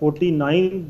49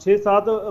6-7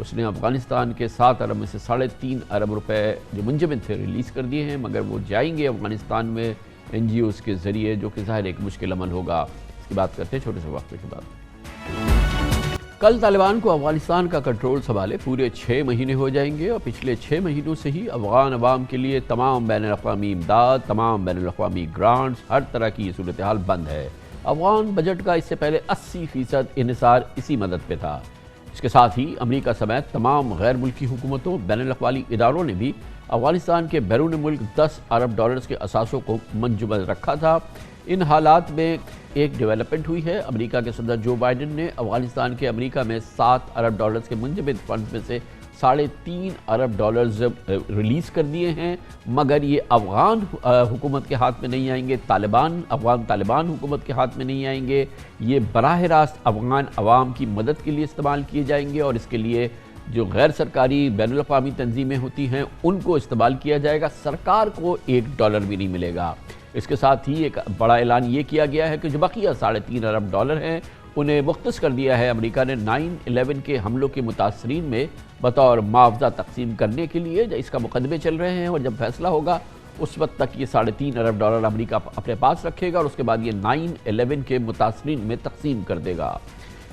اس نے افغانستان کے 7 ارب میں سے 3.5 ارب روپے جو منجمد تھے ریلیز کر دیے ہیں، مگر وہ جائیں گے افغانستان میں NGOs کے ذریعے، جو کہ ظاہر ایک مشکل عمل ہوگا۔ اس کی بات کرتے ہیں چھوٹے سے وقفے کے بعد۔ کل طالبان کو افغانستان کا کنٹرول سنبھالے پورے 6 مہینے ہو جائیں گے، اور پچھلے 6 مہینوں سے ہی افغان عوام کے لیے تمام بین الاقوامی امداد، تمام بین الاقوامی گرانٹس، ہر طرح کی یہ صورتحال بند ہے۔ افغان بجٹ کا اس سے پہلے 80% انحصار اسی مدد پہ تھا۔ اس کے ساتھ ہی امریکہ سمیت تمام غیر ملکی حکومتوں، بین الاقوامی اداروں نے بھی افغانستان کے بیرون ملک 10 ارب ڈالرز کے اثاثوں کو منجمد رکھا تھا۔ ان حالات میں ایک ڈیولپمنٹ ہوئی ہے۔ امریکہ کے صدر جو بائیڈن نے افغانستان کے امریکہ میں 7 ارب ڈالرز کے منجمد فنڈ میں سے 3.5 ارب ڈالرز ریلیز کر دیے ہیں، مگر یہ افغان حکومت کے ہاتھ میں نہیں آئیں گے، افغان طالبان حکومت کے ہاتھ میں نہیں آئیں گے، یہ براہ راست افغان عوام کی مدد کے لیے استعمال کیے جائیں گے، اور اس کے لیے جو غیر سرکاری بین الاقوامی تنظیمیں ہوتی ہیں ان کو استعمال کیا جائے گا۔ سرکار کو $1 بھی نہیں ملے گا۔ اس کے ساتھ ہی ایک بڑا اعلان یہ کیا گیا ہے کہ جو بقیہ 3.5 ارب ڈالر ہیں انہیں مختص کر دیا ہے امریکہ نے 9/11 کے حملوں کے متاثرین میں بطور معاوضہ تقسیم کرنے کے لیے۔ اس کا مقدمے چل رہے ہیں، اور جب فیصلہ ہوگا اس وقت تک یہ 3.5 ارب ڈالر امریکہ اپنے پاس رکھے گا، اور اس کے بعد یہ 9/11 کے متاثرین میں تقسیم کر دے گا۔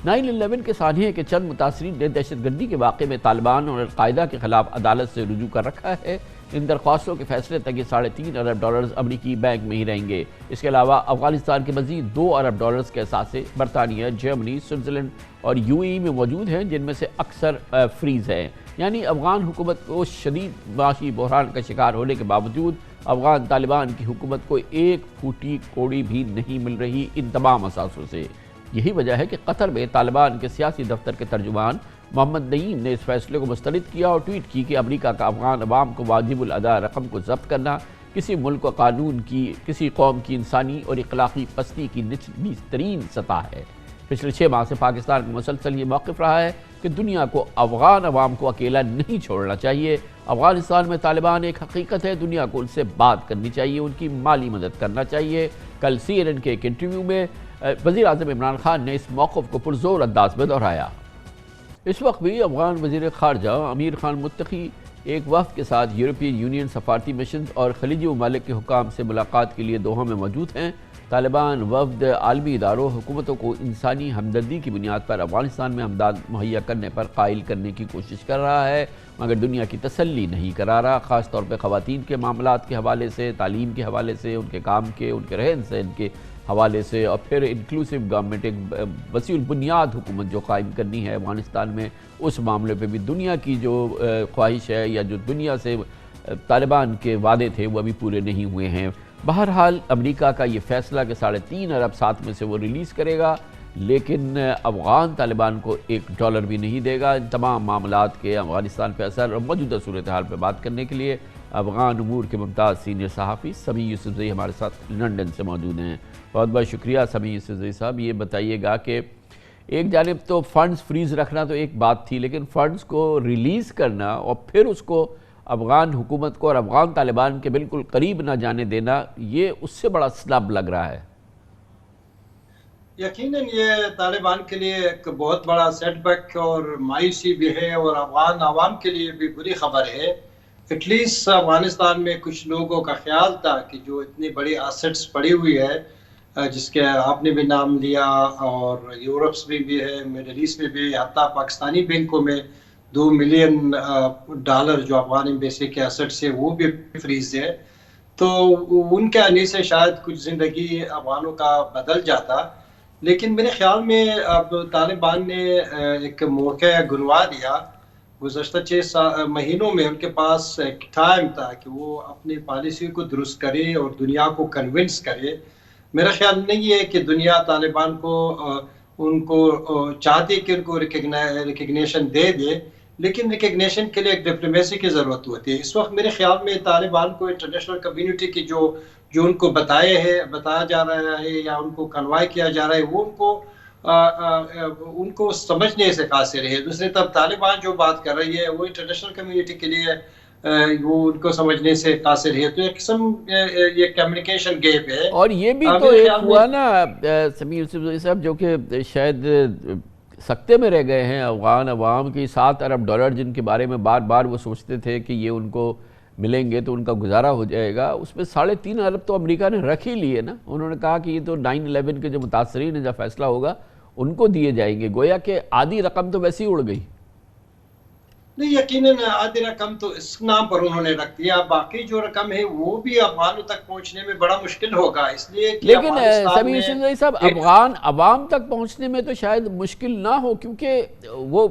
9/11 کے سانحے کے چند متاثرین نے دہشت گردی کے واقعے میں طالبان اور القاعدہ کے خلاف عدالت سے رجوع کر رکھا ہے۔ ان درخواستوں کے فیصلے تک یہ 3.5 ارب ڈالرز امریکی بینک میں ہی رہیں گے۔ اس کے علاوہ افغانستان کے مزید 2 ارب ڈالرز کے اثاثے برطانیہ، جرمنی، سوئٹزرلینڈ اور UAE میں موجود ہیں، جن میں سے اکثر فریز ہیں۔ یعنی افغان حکومت کو شدید معاشی بحران کا شکار ہونے کے باوجود افغان طالبان کی حکومت کو ایک پھوٹی کوڑی بھی نہیں مل رہی ان تمام اثاثوں سے۔ یہی وجہ ہے کہ قطر میں طالبان کے سیاسی دفتر کے ترجمان محمد نعیم نے اس فیصلے کو مسترد کیا اور ٹویٹ کی کہ امریکہ کا افغان عوام کو واجب الادا رقم کو ضبط کرنا کسی ملک و قانون کی، کسی قوم کی انسانی اور اخلاقی پستی کی نچلی ترین سطح ہے۔ پچھلے 6 ماہ سے پاکستان کا مسلسل یہ موقف رہا ہے کہ دنیا کو افغان عوام کو اکیلا نہیں چھوڑنا چاہیے۔ افغانستان میں طالبان ایک حقیقت ہے، دنیا کو ان سے بات کرنی چاہیے، ان کی مالی مدد کرنا چاہیے۔ کل CNN کے ایک انٹرویو میں وزیر اعظم عمران خان نے اس موقف کو پرزور انداز میں دہرایا۔ اس وقت بھی افغان وزیر خارجہ امیر خان متقی ایک وفد کے ساتھ یورپین یونین سفارتی مشنز اور خلیجی ممالک کے حکام سے ملاقات کے لیے دوحہ میں موجود ہیں۔ طالبان وفد عالمی اداروں حکومتوں کو انسانی ہمدردی کی بنیاد پر افغانستان میں امداد مہیا کرنے پر قائل کرنے کی کوشش کر رہا ہے، مگر دنیا کی تسلی نہیں کرا رہا، خاص طور پہ خواتین کے معاملات کے حوالے سے، تعلیم کے حوالے سے، ان کے کام کے، ان کے رہن سہن کے حوالے سے، اور پھر انکلوسیو گورنمنٹ، ایک وسیع البنیاد حکومت جو قائم کرنی ہے افغانستان میں، اس معاملے پہ بھی دنیا کی جو خواہش ہے یا جو دنیا سے طالبان کے وعدے تھے وہ ابھی پورے نہیں ہوئے ہیں۔ بہرحال امریکہ کا یہ فیصلہ کہ 3.5 ارب 7 میں سے وہ ریلیز کرے گا، لیکن افغان طالبان کو $1 بھی نہیں دے گا۔ ان تمام معاملات کے افغانستان پہ اثر اور موجودہ صورتحال پہ بات کرنے کے لیے افغان امور کے ممتاز سینئر صحافی سمیع یوسفزئی ہمارے ساتھ لندن سے موجود ہیں۔ بہت بہت شکریہ سمیع یوسفزئی صاحب۔ یہ بتائیے گا کہ ایک جانب تو فنڈز فریز رکھنا تو ایک بات تھی، لیکن فنڈز کو ریلیز کرنا اور پھر اس کو افغان حکومت کو اور افغان طالبان کے بالکل قریب نہ جانے دینا، یہ اس سے بڑا سنب لگ رہا ہے۔ یقیناً یہ طالبان کے لیے ایک بہت بڑا سیٹ بیک اور مایوسی بھی ہے، اور افغان عوام کے لیے بھی بری خبر ہے۔ ایٹ لیسٹ افغانستان میں کچھ لوگوں کا خیال تھا کہ جو اتنی بڑی ایسٹس پڑی ہوئی ہے، جس کے آپ نے بھی نام لیا، اور یورپس میں بھی ہے، مڈل ایسٹ میں بھی، حتیٰ پاکستانی بینکوں میں $2 ملین جو افغان ایمبیسی کے ایسٹس ہے وہ بھی فریز ہے، تو ان کے آنے سے شاید کچھ زندگی افغانوں کا بدل جاتا۔ لیکن میرے خیال میں اب طالبان نے ایک موقع گنوا دیا۔ گزشتہ 6 مہینوں میں ان کے پاس ایک ٹائم تھا کہ وہ اپنی پالیسی کو درست کرے اور دنیا کو کنونس کرے۔ میرا خیال نہیں ہے کہ دنیا طالبان کو ان کو چاہتی کہ ان کو ریکگنیشن دے دے، لیکن ریکگنیشن کے لیے ایک ڈپلومیسی کی ضرورت ہوتی ہے۔ اس وقت میرے خیال میں طالبان کو انٹرنیشنل کمیونٹی کی جو ان کو بتایا جا رہا ہے یا ان کو کنوائے کیا جا رہا ہے، وہ ان کو سمجھنے سے قاصر ہے۔ دوسری طرف طالبان جو بات کر رہی ہے وہ انٹرنیشنل کمیونٹی کے لیے وہ ان کو سمجھنے سے قاصر ہے، تو ایک قسم یہ کمیونیکیشن گیپ ہے۔ اور یہ بھی تو ایک ہوا نا سمیع یوسفزئی صاحب، جو کہ شاید سکتے میں رہ گئے ہیں افغان عوام کی. 7 ارب ڈالر جن کے بارے میں بار بار وہ سوچتے تھے کہ یہ ان کو ملیں گے تو ان کا گزارا ہو جائے گا, اس میں 3.5 ارب تو امریکہ نے رکھ ہی لیے نا. انہوں نے کہا کہ یہ تو 9/11 کے جو متاثرین ہیں جب فیصلہ ہوگا ان کو دیے جائیں گے. گویا کہ آدھی رقم تو ویسے ہی اڑ گئی. نہیں, یقیناً آدھی رقم تو اس نام پر انہوں نے رکھ دیا, باقی جو رقم ہے وہ بھی افغانوں تک پہنچنے میں بڑا مشکل ہوگا, اس لیے کہ لیکن سمیع یوسف صاحب افغان عوام تک پہنچنے میں تو شاید مشکل نہ ہو, کیونکہ وہ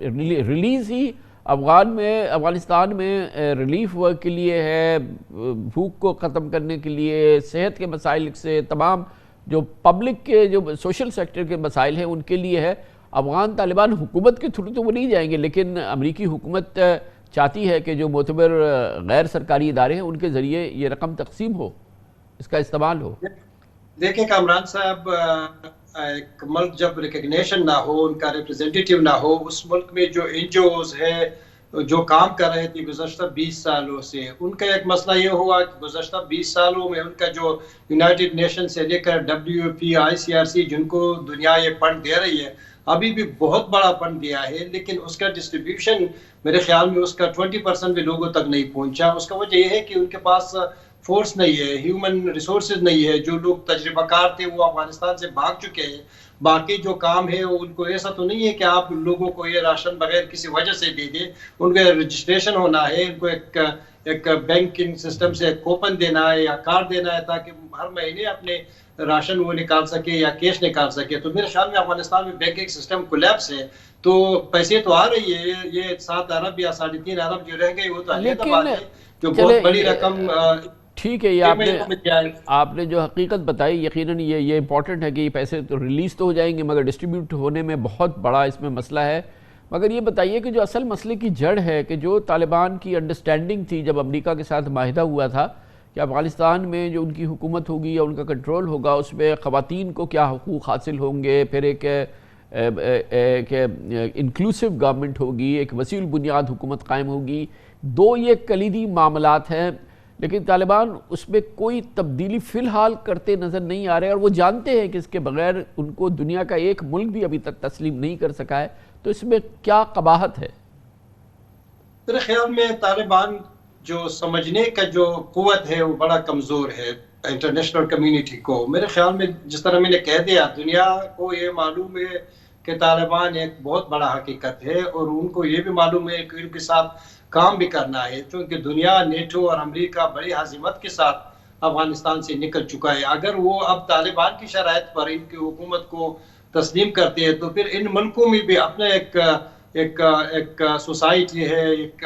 ریلیز ہی افغانستان میں ریلیف ورک کے لیے ہے, بھوک کو ختم کرنے کے لیے, صحت کے مسائل سے, تمام جو پبلک کے جو سوشل سیکٹر کے مسائل ہیں ان کے لیے ہے. افغان طالبان حکومت کے تھرو تو وہ نہیں جائیں گے, لیکن امریکی حکومت چاہتی ہے کہ جو معتبر غیر سرکاری ادارے ہیں ان کے ذریعے یہ رقم تقسیم ہو, اس کا استعمال ہو. دیکھیں کامران صاحب, ایک ملک جب ریکگنیشن نہ ہو, ان کا ریپرزینٹیٹیو نہ ہو, اس ملک میں جو NGOs ہے جو کام کر رہے تھے گزشتہ 20 سالوں سے, ان کا ایک مسئلہ یہ ہوا کہ گزشتہ 20 سالوں میں ان کا جو یونائٹڈ نیشن سے لے کر WFP, ICRC جن کو دنیا یہ فنڈ دے رہی ہے, ابھی بھی بہت بڑا فنڈ دیا ہے, لیکن اس کا ڈسٹریبیوشن میرے خیال میں اس کا 20% بھی لوگوں تک نہیں پہنچا. اس کا وجہ یہ ہے کہ ان کے پاس فورس نہیں ہے, ہیومن ریسورسز نہیں ہے. جو لوگ تجربہ کار تھے وہ افغانستان سے بھاگ چکے ہیں. باقی جو کام ہے ان کو ایسا تو نہیں ہے کہ آپ لوگوں کو یہ راشن بغیر کسی وجہ سے دے دیں. ان کا رجسٹریشن ہونا ہے, ان کو ایک بینکنگ سسٹم سے کوپن دینا ہے یا کارڈ دینا ہے تاکہ ہر مہینے اپنے راشن وہ نکال سکے یا کیش نکال سکے. تو میرے خیال میں افغانستان میں بینکنگ سسٹم کولیپس ہے, تو پیسے تو آ رہی ہے, یہ 7 ارب یا 3.5 ارب جو رہ گئی وہ تو علیحدہ بات ہے, جو بہت بڑی رقم. ٹھیک ہے, یہ آپ نے جو حقیقت بتائی, یقیناً یہ امپورٹنٹ ہے کہ یہ پیسے تو ریلیز تو ہو جائیں گے مگر ڈسٹریبیوٹ ہونے میں بہت بڑا اس میں مسئلہ ہے. مگر یہ بتائیے کہ جو اصل مسئلے کی جڑ ہے کہ جو طالبان کی انڈرسٹینڈنگ تھی جب امریکہ کے ساتھ معاہدہ ہوا تھا کہ افغانستان میں جو ان کی حکومت ہوگی یا ان کا کنٹرول ہوگا اس میں خواتین کو کیا حقوق حاصل ہوں گے, پھر ایک انکلوسیو گورنمنٹ ہوگی, ایک وسیع البنیاد حکومت قائم ہوگی. 2 یہ کلیدی معاملات ہیں, لیکن طالبان اس میں کوئی تبدیلی فی الحال کرتے نظر نہیں آ رہے, اور وہ جانتے ہیں کہ اس کے بغیر ان کو دنیا کا ایک ملک بھی ابھی تک تسلیم نہیں کر سکا ہے. تو اس میں کیا قباحت ہے؟ میرے خیال میں طالبان جو سمجھنے کا جو قوت ہے وہ بڑا کمزور ہے انٹرنیشنل کمیونٹی کو. میرے خیال میں جس طرح میں نے کہہ دیا, دنیا کو یہ معلوم ہے کہ طالبان ایک بہت بڑا حقیقت ہے, اور ان کو یہ بھی معلوم ہے کہ ان کے ساتھ کام بھی کرنا ہے, کیونکہ دنیا, نیٹو اور امریکہ بڑی عزیمت کے ساتھ افغانستان سے نکل چکا ہے. اگر وہ اب طالبان کی شرائط پر ان کی حکومت کو تسلیم کرتے ہیں تو پھر ان ملکوں میں بھی اپنا ایک سوسائٹی ہے, ایک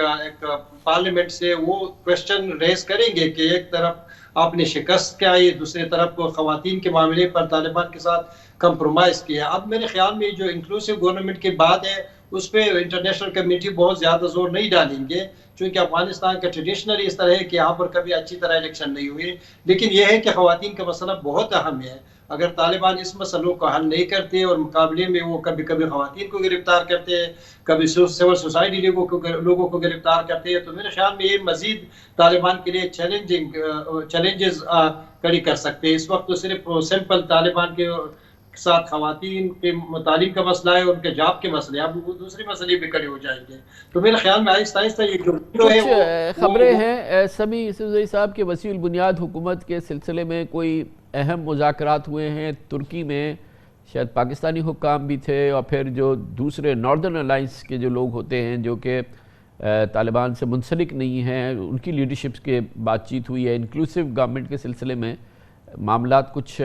پارلیمنٹ سے وہ کوشچن ریز کریں گے کہ ایک طرف آپ نے شکست کیا ہے, دوسری طرف خواتین کے معاملے پر طالبان کے ساتھ کمپرومائز کیا. اب میرے خیال میں جو انکلوسیو گورنمنٹ کی بات ہے اس پہ انٹرنیشنل کمیونٹی بہت زیادہ زور نہیں ڈالیں گے, چونکہ افغانستان کا ٹریڈیشنلی اس طرح ہے کہ یہاں پر کبھی اچھی طرح الیکشن نہیں ہوئی. لیکن یہ ہے کہ خواتین کا مسئلہ بہت اہم ہے. اگر طالبان اس مسئلوں کو حل نہیں کرتے اور مقابلے میں وہ کبھی کبھی خواتین کو گرفتار کرتے ہیں, کبھی سول سوسائٹی لوگوں کو گرفتار کرتے ہیں, تو میرے خیال میں یہ مزید طالبان کے لیے چیلنجز کھڑی کر سکتے ہیں. اس وقت تو صرف سمپل طالبان کے ساتھ خواتین کے تعلیم کا مسئلہ ہے, ان کے جاب کے مسئلے, اب وہ دوسرے مسئلے بھی کھڑے ہو جائیں گے. تو میرے خیال میں آہستہ آہستہ یہ جو خبریں ہیں سمیع یوسف صاحب کے وسیع البنیاد حکومت کے سلسلے میں کوئی اہم مذاکرات ہوئے ہیں ترکی میں, شاید پاکستانی حکام بھی تھے, اور پھر جو دوسرے ناردرن الائنس کے جو لوگ ہوتے ہیں جو کہ طالبان سے منسلک نہیں ہیں, ان کی لیڈرشپ کے بات چیت ہوئی ہے. انکلوسیو گورنمنٹ کے سلسلے میں معاملات کچھ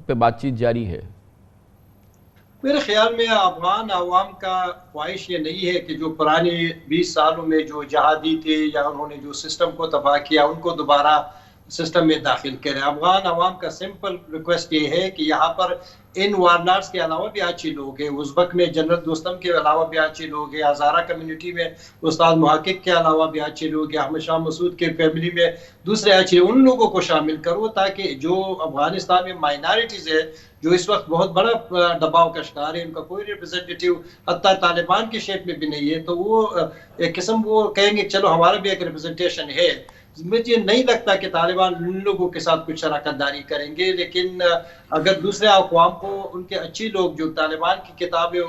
پہ بات چیت جاری ہے. میرے خیال میں افغان عوام کا خواہش یہ نہیں ہے کہ جو پرانے 20 سالوں میں جو جہادی تھے یا انہوں نے جو سسٹم کو تباہ کیا ان کو دوبارہ سسٹم میں داخل کرے. افغان عوام کا سمپل ریکویسٹ یہ ہے کہ یہاں پر ان وارنارز کے علاوہ بھی اچھے لوگ ہیں, ازبک میں جنرل دوستم کے علاوہ بھی اچھے لوگ ہیں, ہزارہ کمیونٹی میں استاد محقق کے علاوہ بھی اچھے لوگ ہیں, احمد شاہ مسعود کے فیملی میں دوسرے اچھے, ان لوگوں کو شامل کرو تاکہ جو افغانستان میں مائنارٹیز ہے جو اس وقت بہت بڑا دباؤ کا شکار ہے, ان کا کوئی ریپرزینٹیٹیو حتیٰ طالبان کے شیپ میں بھی نہیں ہے, تو وہ ایک قسم وہ کہیں گے چلو ہمارا بھی ایک ریپرزنٹیشن ہے. مجھے نہیں لگتا کہ طالبان ان لوگوں کے ساتھ کچھ شراکت داری کریں گے، لیکن اگر دوسرے اقوام کو ان کے اچھے لوگ جو طالبان کی کتابیں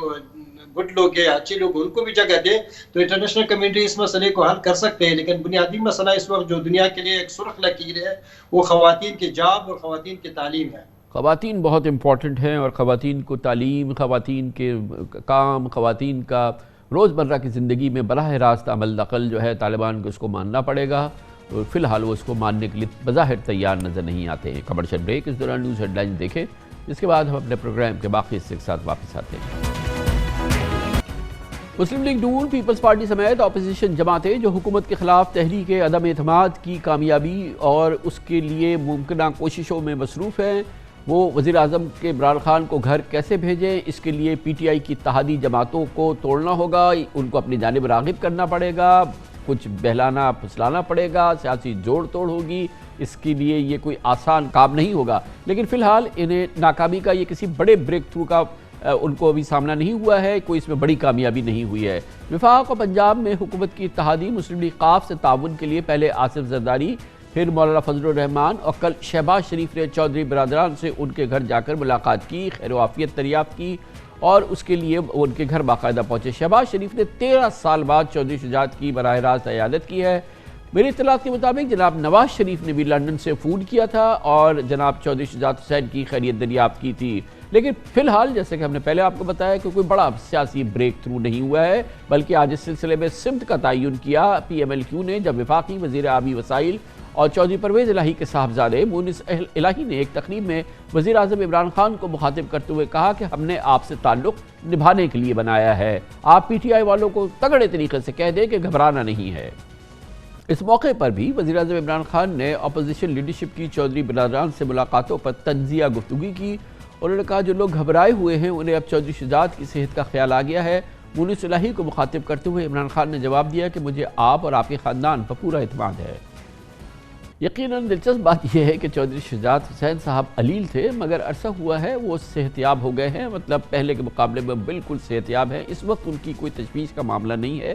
گڈ لوگ ہیں، اچھے لوگ، ان کو بھی جگہ دے تو انٹرنیشنل کمیونٹی اس مسئلے کو حل کر سکتے ہیں. لیکن بنیادی مسئلہ اس وقت جو دنیا کے لیے ایک سرخ لکیر ہے وہ خواتین کے جاب اور خواتین کی تعلیم ہے. خواتین بہت امپورٹنٹ ہیں، اور خواتین کو تعلیم، خواتین کے کام، خواتین کا روزمرہ کی زندگی میں براہ راست عمل دخل جو ہے طالبان کو اس کو ماننا پڑے گا، اور فی الحال وہ اس کو ماننے کے لیے بظاہر تیار نظر نہیں آتے ہیں. کمرشل بریک، اس دوران نیوز ہیڈ لائنز دیکھیں، جس کے بعد ہم اپنے پروگرام کے باقی حصے کے ساتھ واپس آتے ہیں. مسلم لیگ نون، پیپلز پارٹی سمیت اپوزیشن جماعتیں جو حکومت کے خلاف تحریک عدم اعتماد کی کامیابی اور اس کے لیے ممکنہ کوششوں میں مصروف ہیں، وہ وزیر اعظم کے عمران خان کو گھر کیسے بھیجیں، اس کے لیے پی ٹی آئی کی اتحادی جماعتوں کو توڑنا ہوگا، ان کو اپنی جانب راغب کرنا پڑے گا، کچھ بہلانا پھسلانا پڑے گا، سیاسی جوڑ توڑ ہوگی. اس کے لیے یہ کوئی آسان کام نہیں ہوگا، لیکن فی الحال انہیں ناکامی کا یہ کسی بڑے بریک تھرو کا ان کو ابھی سامنا نہیں ہوا ہے، کوئی اس میں بڑی کامیابی نہیں ہوئی ہے. وفاق اور پنجاب میں حکومت کی اتحادی مسلم لیگ قاف سے تعاون کے لیے پہلے آصف زرداری، پھر مولانا فضل الرحمان، اور کل شہباز شریف نے چودھری برادران سے ان کے گھر جا کر ملاقات کی، خیر و عافیت دریافت کی، اور اس کے لیے ان کے گھر باقاعدہ پہنچے. شہباز شریف نے 13 سال بعد چودھری شجاعت کی براہ راست عیادت کی ہے. میری اطلاعات کے مطابق جناب نواز شریف نے بھی لندن سے فون کیا تھا اور جناب چودھری شجاعت حسین کی خیریت دریافت کی تھی. لیکن فی الحال جیسے کہ ہم نے پہلے آپ کو بتایا کہ کوئی بڑا سیاسی بریک تھرو نہیں ہوا ہے، بلکہ آج اس سلسلے میں سمت کا تعین کیا پی ایم ایل کیو نے، جب وفاقی وزیر آبی وسائل اور چودھری پرویز الہی کے صاحبزادے مونس الہی نے ایک تقریب میں وزیر اعظم عمران خان کو مخاطب کرتے ہوئے کہا کہ ہم نے آپ سے تعلق نبھانے کے لیے بنایا ہے، آپ پی ٹی آئی والوں کو تگڑے طریقے سے کہہ دیں کہ گھبرانا نہیں ہے. اس موقع پر بھی وزیر اعظم عمران خان نے اپوزیشن لیڈرشپ کی چودھری برادران سے ملاقاتوں پر تنزیہ گفتگو کی. انہوں نے کہا جو لوگ گھبرائے ہوئے ہیں انہیں اب چودھری شجاعت کی صحت کا خیال آ گیا ہے. مونس الہی کو مخاطب کرتے ہوئے عمران خان نے جواب دیا کہ مجھے آپ اور آپ کے خاندان پر پورا اعتماد ہے. یقیناً دلچسپ بات یہ ہے کہ چودھری شجاعت حسین صاحب علیل تھے، مگر عرصہ ہوا ہے وہ صحتیاب ہو گئے ہیں، مطلب پہلے کے مقابلے میں بالکل صحتیاب ہیں. اس وقت ان کی کوئی تشویش کا معاملہ نہیں ہے،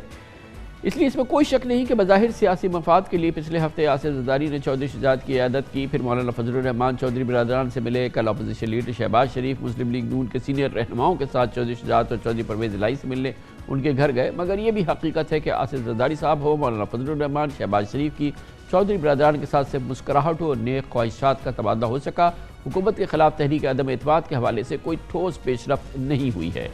اس لیے اس میں کوئی شک نہیں کہ بظاہر سیاسی مفاد کے لیے پچھلے ہفتے آصف زرداری نے چودھری شجاعت کی عیادت کی، پھر مولانا فضل الرحمان چودھری برادران سے ملے. کل اپوزیشن لیڈر شہباز شریف مسلم لیگ نون کے سینئر رہنماؤں کے ساتھ چودھری شجاعت اور چودھری پرویز الہی سے ملنے ان کے گھر گئے. مگر یہ بھی حقیقت ہے کہ آصف زرداری صاحب ہو، مولانا فضل الرحمان، شہباز شریف کی چودھری برادران کے ساتھ صرف مسکراہٹ اور نیک خواہشات کا تبادلہ ہو سکا. حکومت کے خلاف تحریک عدم اعتماد کے حوالے سے کوئی ٹھوس پیش رفت نہیں ہوئی ہے.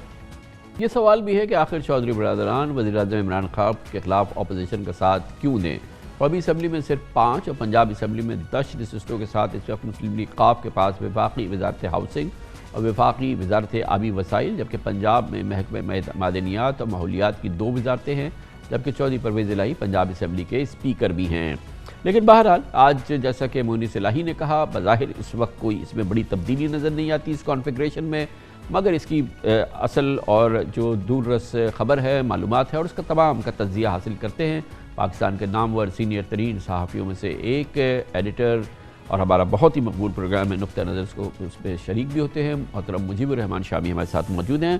یہ سوال بھی ہے کہ آخر چودھری برادران وزیر اعظم عمران خان کے خلاف اپوزیشن کا ساتھ کیوں دیں. قومی اسمبلی میں صرف 5 اور پنجاب اسمبلی میں 10 نشستوں کے ساتھ اس وقت مسلم لیگ قاف کے پاس وفاقی وزارت ہاؤسنگ اور وفاقی وزارت آبی وسائل، جبکہ پنجاب میں محکمہ معدنیات اور ماحولیات کی 2 وزارتیں ہیں، جبکہ چودھری پرویز الہی پنجاب اسمبلی کے اسپیکر بھی ہیں. لیکن بہرحال آج جیسا کہ مونس الہی نے کہا، بظاہر اس وقت کوئی اس میں بڑی تبدیلی نظر نہیں آتی اس کانفیگریشن میں، مگر اس کی اصل اور جو دور رس خبر ہے، معلومات ہے، اور اس کا تمام کا تجزیہ حاصل کرتے ہیں پاکستان کے نامور سینئر ترین صحافیوں میں سے ایک ایڈیٹر، اور ہمارا بہت ہی مقبول پروگرام ہے نقطہ نظر، اس میں شریک بھی ہوتے ہیں محترم مجیب الرحمان شامی ہمارے ساتھ موجود ہیں.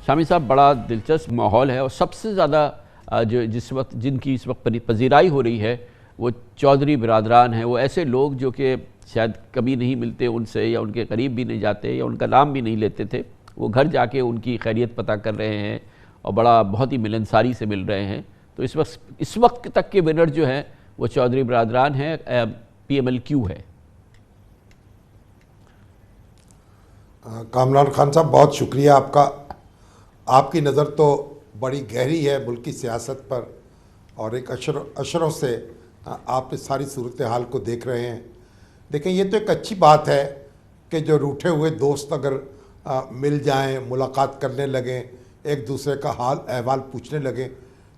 شامی صاحب، بڑا دلچسپ ماحول ہے، اور سب سے زیادہ جن کی اس وقت پذیرائی ہو رہی ہے وہ چودھری برادران ہیں. وہ ایسے لوگ جو کہ شاید کبھی نہیں ملتے ان سے، یا ان کے قریب بھی نہیں جاتے، یا ان کا نام بھی نہیں لیتے تھے، وہ گھر جا کے ان کی خیریت پتہ کر رہے ہیں اور بہت ہی ملنساری سے مل رہے ہیں. تو اس وقت تک کے ونر جو ہیں وہ چودھری برادران ہیں، پی ایم ایل کیو ہے. کامران خان صاحب، بہت شکریہ آپ کا. آپ کی نظر تو بڑی گہری ہے ملکی سیاست پر، اور ایک اشروں سے آپ اس ساری صورتحال کو دیکھ رہے ہیں. دیکھیں، یہ تو ایک اچھی بات ہے کہ جو روٹھے ہوئے دوست اگر مل جائیں، ملاقات کرنے لگیں، ایک دوسرے کا حال احوال پوچھنے لگیں،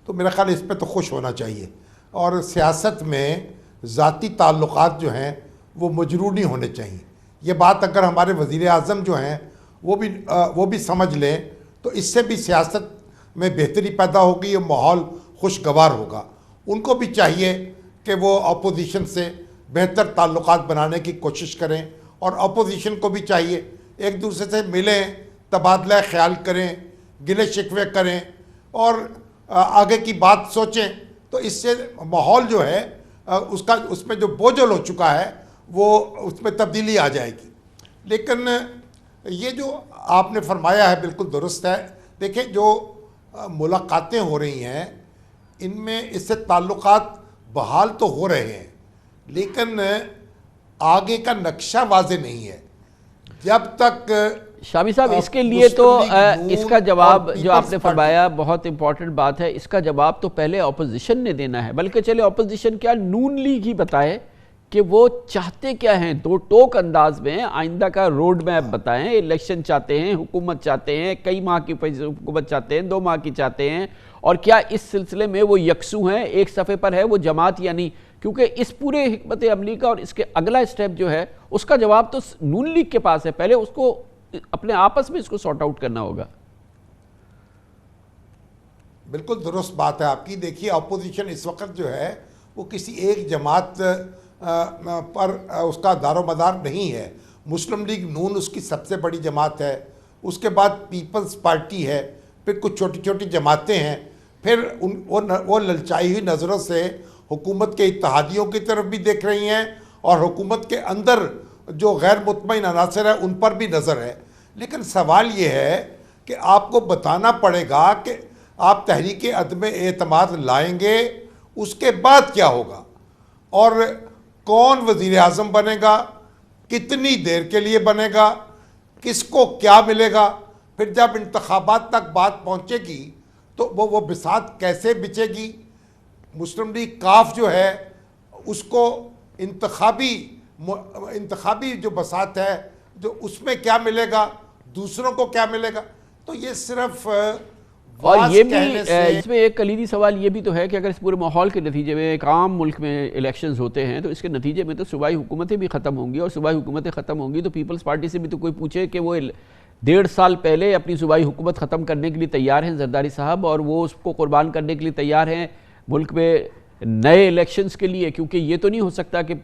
تو میرا خیال اس پہ تو خوش ہونا چاہیے. اور سیاست میں ذاتی تعلقات جو ہیں وہ مجروح نہیں ہونے چاہیے. یہ بات اگر ہمارے وزیر اعظم جو ہیں وہ بھی سمجھ لیں تو اس سے بھی سیاست میں بہتری پیدا ہوگی، یہ ماحول خوشگوار ہوگا. ان کو بھی چاہیے کہ وہ اپوزیشن سے بہتر تعلقات بنانے کی کوشش کریں، اور اپوزیشن کو بھی چاہیے ایک دوسرے سے ملیں، تبادلہ خیال کریں، گلے شکوے کریں، اور آگے کی بات سوچیں. تو اس سے ماحول جو ہے اس میں جو بوجھل ہو چکا ہے وہ اس میں تبدیلی آ جائے گی. لیکن یہ جو آپ نے فرمایا ہے بالکل درست ہے. دیکھیں جو ملاقاتیں ہو رہی ہیں ان میں اس سے تعلقات بحال تو ہو رہے ہیں لیکن آگے کا نقشہ واضح نہیں ہے. جب تک شامی صاحب اس کے لیے تو اس کا جواب جو آپ نے فرمایا بہت امپورٹنٹ بات ہے. اس کا جواب تو پہلے اپوزیشن نے دینا ہے. بلکہ چلے اپوزیشن کیا نون لیگ ہی بتائے کہ وہ چاہتے کیا ہیں, دو ٹوک انداز میں آئندہ کا روڈ میپ بتائیں. الیکشن چاہتے ہیں, حکومت چاہتے ہیں, کئی ماہ کی حکومت چاہتے ہیں, 2 ماہ کی چاہتے ہیں, اور کیا اس سلسلے میں وہ یکسو ہیں, ایک صفحے پر ہے وہ جماعت یا نہیں. کیونکہ اس پورے حکمت عملی کا اور اس کے اگلا اسٹیپ جو ہے اس کا جواب تو نون لیگ کے پاس ہے. پہلے اس کو اپنے آپس میں اس کو سارٹ آؤٹ کرنا ہوگا. بالکل درست بات ہے آپ کی. دیکھیے اپوزیشن اس وقت جو ہے وہ کسی ایک جماعت پر اس کا دار و مدار نہیں ہے. مسلم لیگ نون اس کی سب سے بڑی جماعت ہے, اس کے بعد پیپلز پارٹی ہے, پھر کچھ چھوٹی چھوٹی جماعتیں ہیں, پھر وہ للچائی ہوئی نظروں سے حکومت کے اتحادیوں کی طرف بھی دیکھ رہی ہیں اور حکومت کے اندر جو غیر مطمئن عناصر ہیں ان پر بھی نظر ہے. لیکن سوال یہ ہے کہ آپ کو بتانا پڑے گا کہ آپ تحریک عدم اعتماد لائیں گے, اس کے بعد کیا ہوگا, اور کون وزیر اعظم بنے گا, کتنی دیر کے لیے بنے گا, کس کو کیا ملے گا. پھر جب انتخابات تک بات پہنچے گی تو وہ بساط کیسے بچے گی. مسلم لیگ کاف جو ہے اس کو انتخابی جو بساط ہے جو اس میں کیا ملے گا, دوسروں کو کیا ملے گا. تو یہ صرف اور یہ بھی اس میں ایک کلیدی سوال یہ بھی تو ہے کہ اگر اس پورے ماحول کے نتیجے میں ایک عام ملک میں الیکشنز ہوتے ہیں تو اس کے نتیجے میں تو صوبائی حکومتیں بھی ختم ہوں گی, اور صوبائی حکومتیں ختم ہوں گی تو پیپلز پارٹی سے بھی تو کوئی پوچھے کہ وہ 1.5 سال پہلے اپنی صوبائی حکومت ختم کرنے کے لیے تیار ہیں زرداری صاحب, اور وہ اس کو قربان کرنے کے لیے تیار ہیں ملک میں نئے الیکشنز کے لیے. کیونکہ یہ تو نہیں ہو سکتا کہ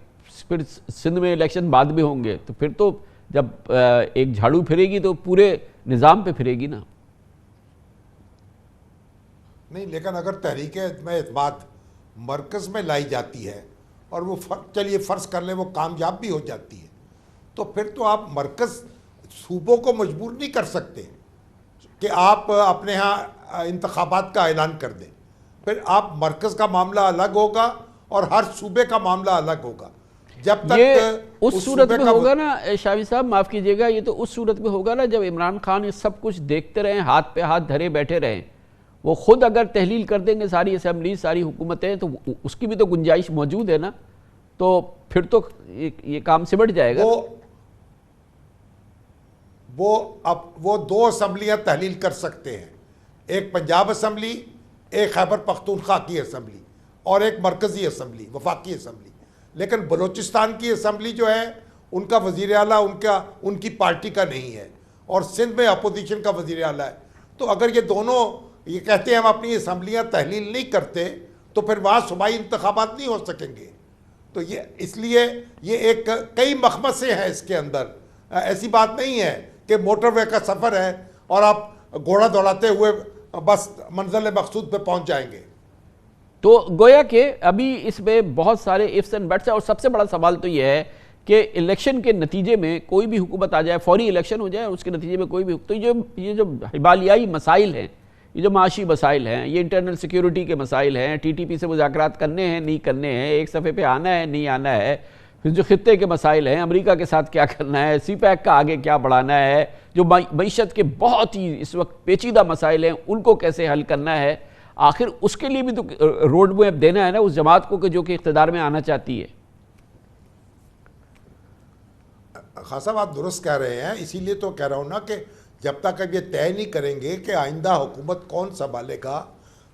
پھر سندھ میں الیکشن بعد میں ہوں گے, تو پھر تو جب ایک جھاڑو پھرے گی تو پورے نظام پہ پھرے گی نا. نہیں, لیکن اگر تحریک عدم اعتماد مرکز میں لائی جاتی ہے اور وہ چلیے فرض کر لیں وہ کامیاب بھی ہو جاتی ہے, تو پھر تو آپ مرکز صوبوں کو مجبور نہیں کر سکتے کہ آپ اپنے ہاں انتخابات کا اعلان کر دیں. پھر آپ مرکز کا معاملہ الگ ہوگا اور ہر صوبے کا معاملہ الگ ہوگا. جب تک یہ اس صورت میں ہوگا نا شاوی صاحب, معاف کیجئے گا, یہ تو اس صورت میں ہوگا نا جب عمران خان یہ سب کچھ دیکھتے رہیں, ہاتھ پہ ہاتھ دھرے بیٹھے رہیں. وہ خود اگر تحلیل کر دیں گے ساری اسمبلی ساری حکومتیں تو اس کی بھی تو گنجائش موجود ہے نا, تو پھر تو یہ کام سمٹ جائے گا. وہ 2 اسمبلیاں تحلیل کر سکتے ہیں, ایک پنجاب اسمبلی, ایک خیبر پختونخوا کی اسمبلی, اور ایک مرکزی اسمبلی وفاقی اسمبلی. لیکن بلوچستان کی اسمبلی جو ہے ان کا وزیر اعلیٰ ان کی پارٹی کا نہیں ہے, اور سندھ میں اپوزیشن کا وزیر اعلیٰ ہے. تو اگر یہ دونوں یہ کہتے ہیں ہم اپنی اسمبلیاں تحلیل نہیں کرتے تو پھر وہاں صوبائی انتخابات نہیں ہو سکیں گے. تو یہ اس لیے یہ ایک کئی مخمصے ہیں اس کے اندر. ایسی بات نہیں ہے کہ موٹر وے کا سفر ہے اور آپ گھوڑا دوڑاتے ہوئے بس منزل مقصود پہ پہنچ جائیں گے. تو گویا کہ ابھی اس میں بہت سارے ifs and buts ہیں, اور سب سے بڑا سوال تو یہ ہے کہ الیکشن کے نتیجے میں کوئی بھی حکومت آ جائے, فوری الیکشن ہو جائے اور اس کے نتیجے میں کوئی بھی, تو یہ جو حبالیائی مسائل ہیں, یہ جو معاشی مسائل ہیں, یہ انٹرنل سیکیورٹی کے مسائل ہیں, ٹی ٹی پی سے مذاکرات کرنے ہیں نہیں کرنے ہیں, ایک صفحے پہ آنا ہے نہیں آنا ہے, پھر جو خطے کے مسائل ہیں, امریکہ کے ساتھ کیا کرنا ہے, سی پیک کا آگے کیا بڑھانا ہے, جو معیشت کے بہت ہی اس وقت پیچیدہ مسائل ہیں ان کو کیسے حل کرنا ہے, آخر اس کے لیے بھی تو روڈ میپ دینا ہے نا اس جماعت کو جو کہ اقتدار میں آنا چاہتی ہے. خان صاحب آپ درست کہہ رہے ہیں, اسی لیے تو کہہ رہا ہوں نا کہ جب تک اب یہ طے نہیں کریں گے کہ آئندہ حکومت کون سنبھالے گا,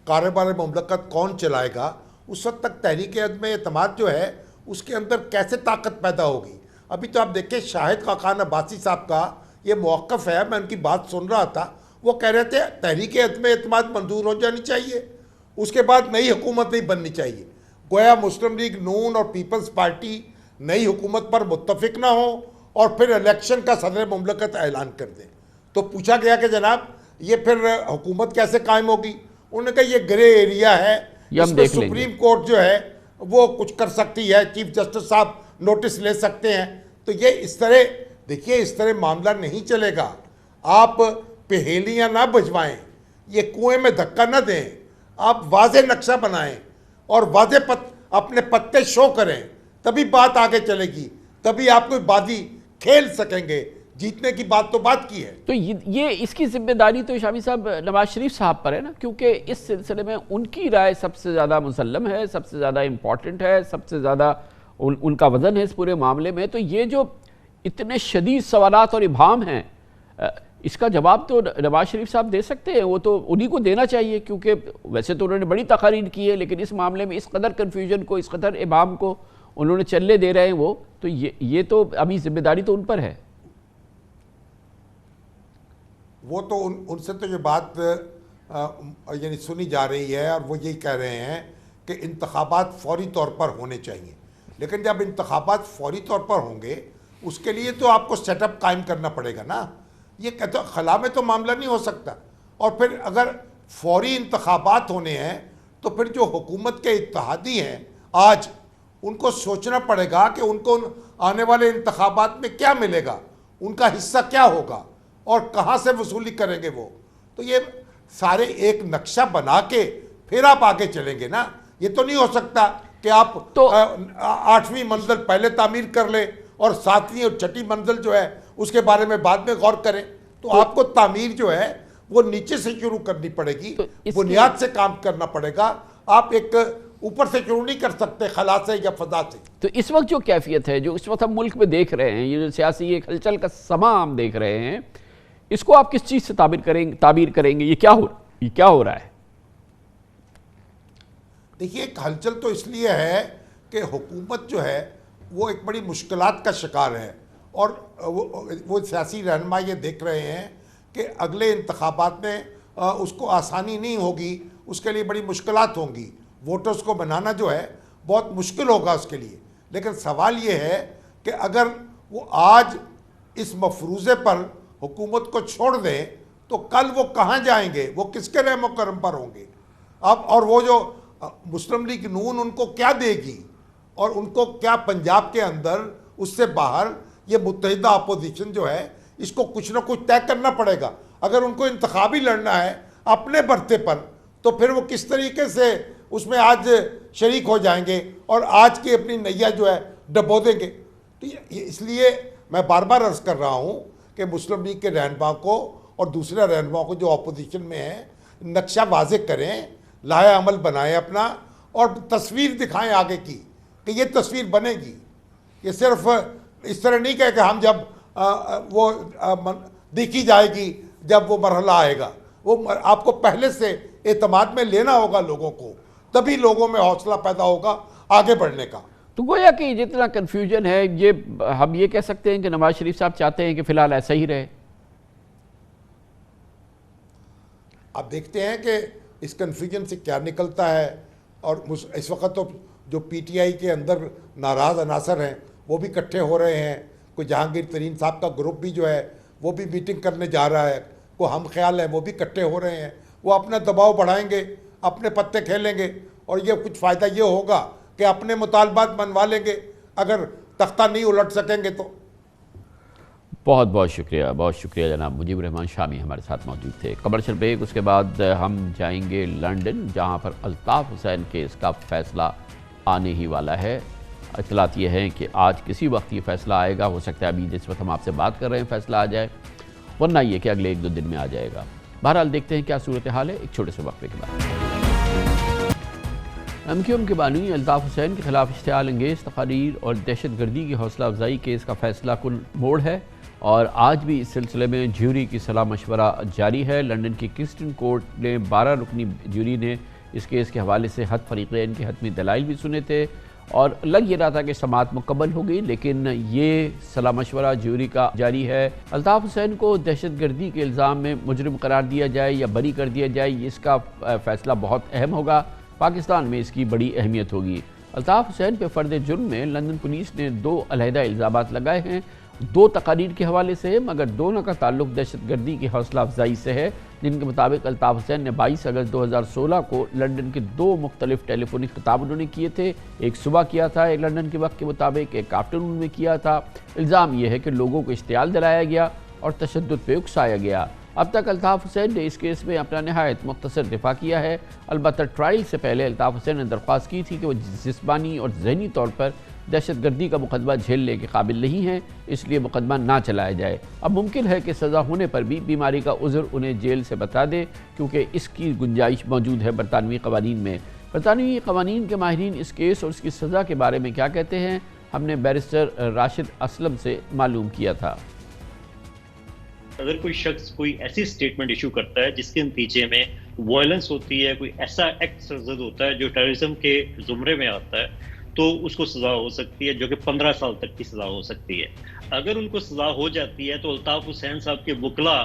کاروبار مملکت کون چلائے گا, اس وقت تک تحریک عدم اعتماد جو ہے اس کے اندر کیسے طاقت پیدا ہوگی. ابھی تو آپ دیکھیں شاہد خاقان عباسی صاحب کا یہ موقف ہے, میں ان کی بات سن رہا تھا, وہ کہہ رہے تھے تحریک عدم اعتماد منظور ہو جانی چاہیے, اس کے بعد نئی حکومت نہیں بننی چاہیے. گویا مسلم لیگ نون اور پیپلز پارٹی نئی حکومت پر متفق نہ ہو اور پھر الیکشن کا صدر مملکت اعلان کر دیں. تو پوچھا گیا کہ جناب یہ پھر حکومت کیسے قائم ہوگی, انہوں نے کہا یہ گرے ایریا ہے, اس میں سپریم کورٹ جو ہے وہ کچھ کر سکتی ہے, چیف جسٹس صاحب نوٹس لے سکتے ہیں. تو یہ اس طرح دیکھیے, اس طرح معاملہ نہیں چلے گا. آپ پہیلیاں نہ بجوائیں, یہ کنویں میں دھکا نہ دیں. آپ واضح نقشہ بنائیں اور واضح اپنے پتے شو کریں, تبھی بات آگے چلے گی, تبھی آپ کوئی بازی کھیل سکیں گے. جیتنے کی بات تو بات کی ہے. تو یہ اس کی ذمہ داری تو شامی صاحب نواز شریف صاحب پر ہے نا, کیونکہ اس سلسلے میں ان کی رائے سب سے زیادہ مسلم ہے, سب سے زیادہ امپورٹنٹ ہے, سب سے زیادہ ان کا وزن ہے اس پورے معاملے میں. تو یہ جو اتنے شدید سوالات اور ابہام ہیں, اس کا جواب تو نواز شریف صاحب دے سکتے ہیں, وہ تو انہی کو دینا چاہیے, کیونکہ ویسے تو انہوں نے بڑی تقاریر کی ہے, لیکن اس معاملے میں اس قدر کنفیوژن کو, اس قدر ابہام کو انہوں نے چلنے دے رہے ہیں وہ, تو یہ تو ابھی ذمہ داری تو ان پر ہے. وہ تو ان سے تو یہ بات یعنی سنی جا رہی ہے, اور وہ یہی کہہ رہے ہیں کہ انتخابات فوری طور پر ہونے چاہیے. لیکن جب انتخابات فوری طور پر ہوں گے, اس کے لیے تو آپ کو سیٹ اپ قائم کرنا پڑے گا نا. یہ کہتے خلا میں تو معاملہ نہیں ہو سکتا. اور پھر اگر فوری انتخابات ہونے ہیں تو پھر جو حکومت کے اتحادی ہیں آج, ان کو سوچنا پڑے گا کہ ان کو آنے والے انتخابات میں کیا ملے گا, ان کا حصہ کیا ہوگا, اور کہاں سے وصولی کریں گے وہ. تو یہ سارے ایک نقشہ بنا کے پھر آپ آگے چلیں گے نا. یہ تو نہیں ہو سکتا کہ آپ 8ویں منزل پہلے تعمیر کر لیں اور 7ویں اور 6ٹھی منزل جو ہے اس کے بارے میں بعد میں غور کریں. تو آپ کو تعمیر جو ہے وہ نیچے سے شروع کرنی پڑے گی, بنیاد سے کام کرنا پڑے گا. آپ ایک اوپر سے شروع نہیں کر سکتے خلا سے یا فضا سے. تو اس وقت جو کیفیت ہے, جو اس وقت ہم ملک میں دیکھ رہے ہیں, یہ جو سیاسی ایک ہلچل کا سما ہم دیکھ رہے ہیں, اس کو آپ کس چیز سے تعبیر کریں گے؟ یہ کیا ہو رہا ہے؟ دیکھیے, ایک ہلچل تو اس لیے ہے کہ حکومت جو ہے وہ ایک بڑی مشکلات کا شکار ہے, اور وہ سیاسی رہنما یہ دیکھ رہے ہیں کہ اگلے انتخابات میں اس کو آسانی نہیں ہوگی, اس کے لیے بڑی مشکلات ہوں گی. ووٹرز کو بنانا جو ہے بہت مشکل ہوگا اس کے لیے. لیکن سوال یہ ہے کہ اگر وہ آج اس مفروضے پر حکومت کو چھوڑ دیں تو کل وہ کہاں جائیں گے, وہ کس کے رحم و کرم پر ہوں گے. اور وہ جو مسلم لیگ نون ان کو کیا دے گی, اور ان کو کیا پنجاب کے اندر اس سے باہر یہ متحدہ اپوزیشن جو ہے اس کو کچھ نہ کچھ طے کرنا پڑے گا. اگر ان کو انتخابی لڑنا ہے اپنے برتے پر, تو پھر وہ کس طریقے سے اس میں آج شریک ہو جائیں گے اور آج کی اپنی نیا جو ہے ڈبو دیں گے. تو اس لیے میں بار بار عرض کر رہا ہوں کہ مسلم لیگ کے رہنما کو اور دوسرے رہنما کو جو اپوزیشن میں ہیں, نقشہ واضح کریں, لائحہ عمل بنائیں اپنا, اور تصویر دکھائیں آگے کی کہ یہ تصویر بنے گی. یہ صرف اس طرح نہیں کہ ہم جب وہ دیکھی جائے گی جب وہ مرحلہ آئے گا. وہ آپ کو پہلے سے اعتماد میں لینا ہوگا لوگوں کو, تبھی لوگوں میں حوصلہ پیدا ہوگا آگے بڑھنے کا. تو گویا کہ جتنا کنفیوژن ہے, یہ ہم یہ کہہ سکتے ہیں کہ نواز شریف صاحب چاہتے ہیں کہ فی الحال ایسا ہی رہے. آپ دیکھتے ہیں کہ اس کنفیوژن سے کیا نکلتا ہے. اور اس وقت تو جو پی ٹی آئی کے اندر ناراض عناصر ہیں وہ بھی اکٹھے ہو رہے ہیں. کوئی جہانگیر ترین صاحب کا گروپ بھی جو ہے وہ بھی میٹنگ کرنے جا رہا ہے, کوئی ہم خیال ہے وہ بھی اکٹھے ہو رہے ہیں. وہ اپنا دباؤ بڑھائیں گے, اپنے پتے کھیلیں گے, اور یہ کچھ فائدہ یہ ہوگا کہ اپنے مطالبات منوا لیں گے اگر تختہ نہیں الٹ سکیں گے تو. بہت بہت شکریہ جناب مجیب الرحمان شامی ہمارے ساتھ موجود تھے. کمرشل بریک, اس کے بعد ہم جائیں گے لنڈن, جہاں پر الطاف حسین کیس کا فیصلہ آنے ہی والا ہے. اطلاعات یہ ہیں کہ آج کسی وقت یہ فیصلہ آئے گا. ہو سکتا ہے ابھی جس وقت ہم آپ سے بات کر رہے ہیں فیصلہ آ جائے, ورنہ یہ کہ اگلے 1-2 دن میں آ جائے گا. بہرحال دیکھتے ہیں کیا صورتحال ہے ایک چھوٹے سے وقفے کے بعد. MQM کے بانی الطاف حسین کے خلاف اشتعال انگیز تقاریر اور دہشت گردی کی حوصلہ افزائی کیس کا فیصلہ کن موڑ ہے, اور آج بھی اس سلسلے میں جیوری کی صلاح مشورہ جاری ہے. لنڈن کی کنگسٹن کورٹ نے 12 رکنی جیوری نے اس کیس کے حوالے سے حد فریقین کے حتمی دلائل بھی سنے تھے, اور لگ یہ رہا تھا کہ سماعت مکمل ہو گئی, لیکن یہ صلاح مشورہ جیوری کا جاری ہے. الطاف حسین کو دہشت گردی کے الزام میں مجرم قرار دیا جائے یا بری کر دیا جائے, اس کا فیصلہ بہت اہم ہوگا. پاکستان میں اس کی بڑی اہمیت ہوگی. الطاف حسین پہ فرد جرم میں لندن پولیس نے 2 علیحدہ الزامات لگائے ہیں, دو تقاریر کے حوالے سے ہے، مگر دونوں کا تعلق دہشت گردی کی حوصلہ افزائی سے ہے، جن کے مطابق الطاف حسین نے 22 اگست 2016 کو لندن کے 2 مختلف ٹیلی فونک خطاب انہوں نے کیے تھے، ایک صبح کیا تھا ایک لندن کے وقت کے مطابق، ایک آفٹرنون میں کیا تھا۔ الزام یہ ہے کہ لوگوں کو اشتعال دلایا گیا اور تشدد پہ اکسایا گیا۔ اب تک الطاف حسین نے اس کیس میں اپنا نہایت مختصر دفاع کیا ہے، البتہ ٹرائل سے پہلے الطاف حسین نے درخواست کی تھی کہ وہ جسمانی اور ذہنی طور پر دہشت گردی کا مقدمہ جھیلنے کے قابل نہیں ہیں، اس لیے مقدمہ نہ چلایا جائے۔ اب ممکن ہے کہ سزا ہونے پر بھی بیماری کا عذر انہیں جیل سے بتا دے، کیونکہ اس کی گنجائش موجود ہے برطانوی قوانین میں۔ برطانوی قوانین کے ماہرین اس کیس اور اس کی سزا کے بارے میں کیا کہتے ہیں، ہم نے بیرسٹر راشد اسلم سے معلوم کیا تھا۔ اگر کوئی شخص کوئی ایسی سٹیٹمنٹ ایشو کرتا ہے جس کے نتیجے میں وائلنس ہوتی ہے، کوئی ایسا ایکٹ سرزد ہوتا ہے جو ٹیررزم کے زمرے میں آتا ہے، تو اس کو سزا ہو سکتی ہے، جو کہ 15 سال تک کی سزا ہو سکتی ہے۔ اگر ان کو سزا ہو جاتی ہے تو الطاف حسین صاحب کے وکلاء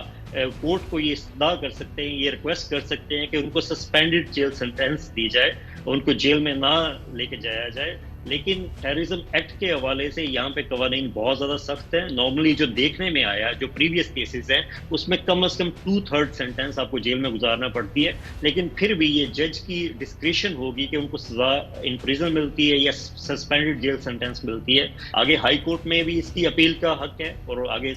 کورٹ کو یہ استدعا کر سکتے ہیں، یہ ریکویسٹ کر سکتے ہیں کہ ان کو سسپینڈڈ جیل سینٹینس دی جائے اور ان کو جیل میں نہ لے کے جایا جائے۔ لیکن ٹیررزم ایکٹ کے حوالے سے یہاں پہ قوانین بہت زیادہ سخت ہیں۔ نارملی جو دیکھنے میں آیا جو پریویس کیسز ہیں اس میں کم از کم 2/3 سینٹینس آپ کو جیل میں گزارنا پڑتی ہے، لیکن پھر بھی یہ جج کی ڈسکریشن ہوگی کہ ان کو سزا ان پریزن ملتی ہے یا سسپینڈڈ جیل سینٹینس ملتی ہے۔ آگے ہائی کورٹ میں بھی اس کی اپیل کا حق ہے، اور آگے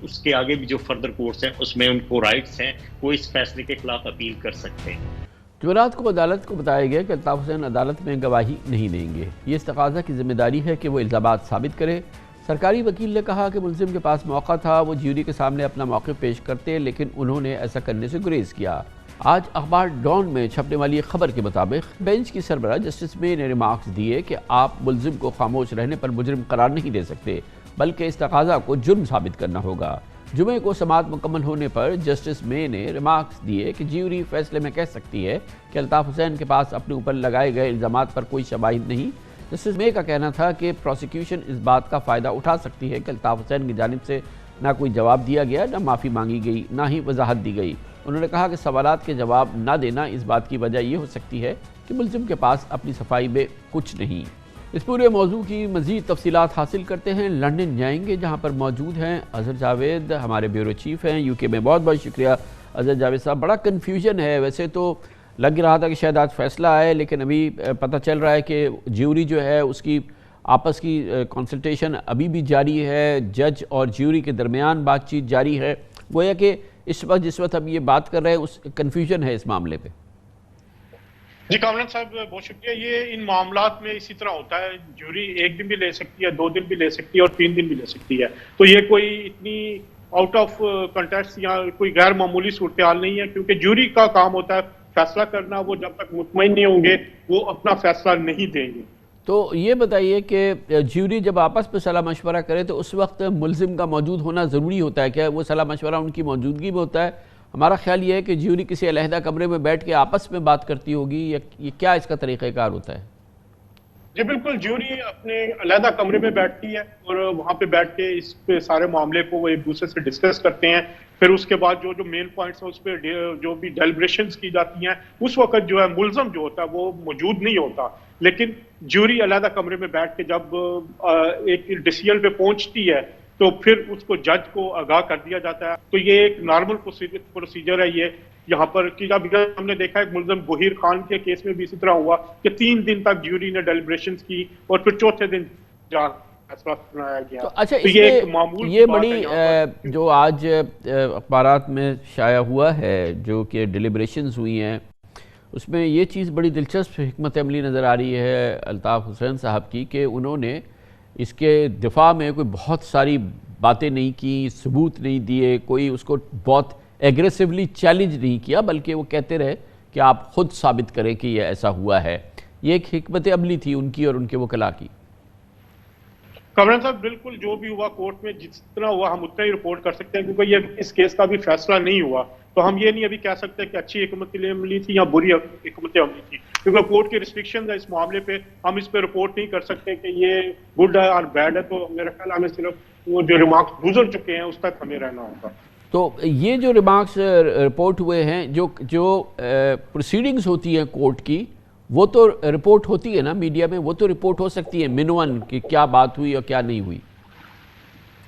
اس کے آگے بھی جو فردر کورٹس ہیں اس میں ان کو رائٹس ہیں، وہ اس فیصلے کے خلاف اپیل کر سکتے ہیں۔ جمعرات کو عدالت کو بتایا گیا کہ الطاف حسین عدالت میں گواہی نہیں دیں گے، یہ اس تقاضا کی ذمہ داری ہے کہ وہ الزامات ثابت کرے۔ سرکاری وکیل نے کہا کہ ملزم کے پاس موقع تھا، وہ جیوری کے سامنے اپنا موقف پیش کرتے، لیکن انہوں نے ایسا کرنے سے گریز کیا۔ آج اخبار ڈان میں چھپنے والی ایک خبر کے مطابق بینچ کی سربراہ جسٹس مے نے ریمارکس دیے کہ آپ ملزم کو خاموش رہنے پر مجرم قرار نہیں دے سکتے، بلکہ اس تقاضا کو جرم ثابت کرنا ہوگا۔ جمعے کو سماعت مکمل ہونے پر جسٹس مے نے ریمارکس دیے کہ جیوری فیصلے میں کہہ سکتی ہے کہ الطاف حسین کے پاس اپنے اوپر لگائے گئے الزامات پر کوئی شواہد نہیں۔ جسٹس مے کا کہنا تھا کہ پروسیکیوشن اس بات کا فائدہ اٹھا سکتی ہے کہ الطاف حسین کی جانب سے نہ کوئی جواب دیا گیا، نہ معافی مانگی گئی، نہ ہی وضاحت دی گئی۔ انہوں نے کہا کہ سوالات کے جواب نہ دینا اس بات کی وجہ یہ ہو سکتی ہے کہ ملزم کے پاس اپنی صفائی میں کچھ نہیں۔ اس پورے موضوع کی مزید تفصیلات حاصل کرتے ہیں لندن جائیں گے، جہاں پر موجود ہیں اظہر جاوید، ہمارے بیورو چیف ہیں یو کے میں۔ بہت بہت شکریہ اظہر جاوید صاحب۔ بڑا کنفیوژن ہے، ویسے تو لگ رہا تھا کہ شاید آج فیصلہ آئے، لیکن ابھی پتہ چل رہا ہے کہ جیوری جو ہے اس کی آپس کی کنسلٹیشن ابھی بھی جاری ہے، جج اور جیوری کے درمیان بات چیت جاری ہے۔ گویا کہ اس وقت جس وقت ہم یہ بات کر رہے ہیں اس کنفیوژن ہے اس معاملے پہ۔ جی کامران صاحب بہت شکریہ۔ یہ ان معاملات میں اسی طرح ہوتا ہے، جوری 1 دن بھی لے سکتی ہے، 2 دن بھی لے سکتی ہے اور 3 دن بھی لے سکتی ہے، تو یہ کوئی اتنی آؤٹ آف کنٹیکسٹ یا کوئی غیر معمولی صورتحال نہیں ہے، کیونکہ جوری کا کام ہوتا ہے فیصلہ کرنا، وہ جب تک مطمئن نہیں ہوں گے وہ اپنا فیصلہ نہیں دیں گے۔ تو یہ بتائیے کہ جیوری جب آپس میں صلاح مشورہ کرے تو اس وقت ملزم کا موجود ہونا ضروری ہوتا ہے کیا؟ وہ صلاح مشورہ ان کی موجودگی میں ہوتا ہے؟ ہمارا خیال یہ ہے کہ جیوری کسی علیحدہ کمرے میں بیٹھ کے آپس میں بات کرتی ہوگی، یا یہ کیا اس کا طریقہ کار ہوتا ہے؟ جی بالکل، جیوری اپنے علیحدہ کمرے میں بیٹھتی ہے اور وہاں پہ بیٹھ کے اس پہ سارے معاملے کو وہ ایک دوسرے سے ڈسکس کرتے ہیں، پھر اس کے بعد جو مین پوائنٹس ہیں اس پہ جو بھی ڈیلیبریشنز کی جاتی ہیں، اس وقت جو ہے ملزم جو ہوتا ہے وہ موجود نہیں ہوتا، لیکن جیوری علیحدہ کمرے میں بیٹھ کے جب ایک ڈیسیژن پہ پہنچتی ہے تو پھر اس کو جج کو آگاہ کر دیا جاتا ہے۔ تو یہ ایک نارمل پروسیجر ہے یہ یہاں پر، کہ اب ہم نے دیکھا ہے ملزم گہیر خان کے کیس میں بھی اسی طرح ہوا کہ 3 دن تک جیوری نے ڈیلیبریشنز کی اور پھر چوتھے دن فیصلہ سنایا گیا۔ اچھا، یہ بڑی جو آج اخبارات میں شائع ہوا ہے جو کہ ڈیلیبریشنز ہوئی ہیں، اس میں یہ چیز بڑی دلچسپ حکمت عملی نظر آ رہی ہے الطاف حسین صاحب کی کہ انہوں نے اس کے دفاع میں کوئی بہت ساری باتیں نہیں کی، ثبوت نہیں دیے، کوئی اس کو بہت ایگریسولی چیلنج نہیں کیا، بلکہ وہ کہتے رہے کہ آپ خود ثابت کریں کہ یہ ایسا ہوا ہے۔ یہ ایک حکمت عملی تھی ان کی اور ان کے وکلاء کی۔ کامران صاحب بالکل جو بھی ہوا کورٹ میں جس طرح ہوا ہم اتنا ہی رپورٹ کر سکتے ہیں، کیونکہ یہ اس کیس کا بھی فیصلہ نہیں ہوا، تو ہم یہ نہیں ابھی کہہ سکتے کہ اچھی حکمت عملی تھی یا بری حکمت عملی تھی، کیونکہ کورٹ کی ریسٹرکشنز ہے اس معاملے پہ، ہم اس پہ رپورٹ نہیں کر سکتے کہ یہ گڈ ہے اور بیڈ ہے، تو میرا خیال ہمیں صرف وہ جو ریمارکس گزر چکے ہیں اس تک ہمیں رہنا ہوگا۔ تو یہ جو ریمارکس رپورٹ ہوئے ہیں، جو پروسیڈنگز ہوتی ہیں کورٹ کی، وہ تو رپورٹ ہوتی ہے نا میڈیا میں، وہ تو رپورٹ ہو سکتی ہے منون کہ کیا بات ہوئی اور کیا نہیں ہوئی۔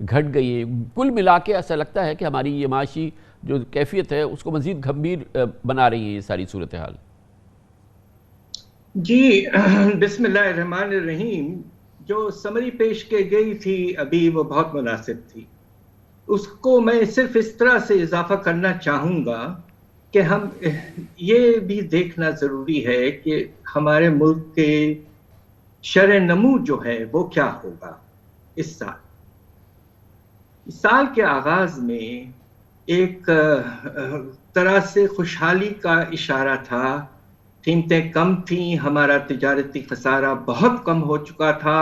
گھٹ گئی ہیں. کل ملا کے ایسا لگتا ہے کہ ہماری یہ معاشی جو کیفیت ہے اس کو مزید گھمبیر بنا رہی ہیں یہ ساری صورتحال. جی بسم اللہ الرحمن الرحیم. جو سمری پیش کی گئی تھی ابھی وہ بہت مناسب تھی. اس کو میں صرف اس طرح سے اضافہ کرنا چاہوں گا کہ ہم یہ بھی دیکھنا ضروری ہے کہ ہمارے ملک کے شرح نمو جو ہے وہ کیا ہوگا اس سال. اس سال کے آغاز میں ایک طرح سے خوشحالی کا اشارہ تھا. قیمتیں کم تھیں, ہمارا تجارتی خسارہ بہت کم ہو چکا تھا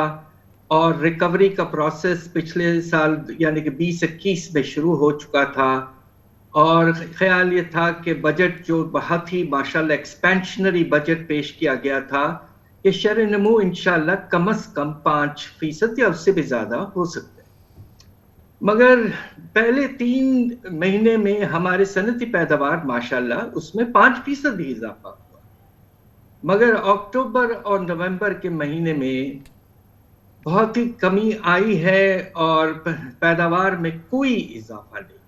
اور ریکوری کا پروسیس پچھلے سال یعنی کہ 2021 میں شروع ہو چکا تھا. اور خیال یہ تھا کہ بجٹ جو بہت ہی ماشاءاللہ ایکسپینشنری بجٹ پیش کیا گیا تھا کہ شرح نمو انشاءاللہ کم از کم 5% یا اس سے بھی زیادہ ہو سکتا ہے. مگر پہلے 3 مہینے میں ہمارے صنعتی پیداوار ماشاءاللہ اس میں 5% بھی اضافہ ہوا. مگر اکتوبر اور نومبر کے مہینے میں بہت ہی کمی آئی ہے اور پیداوار میں کوئی اضافہ نہیں.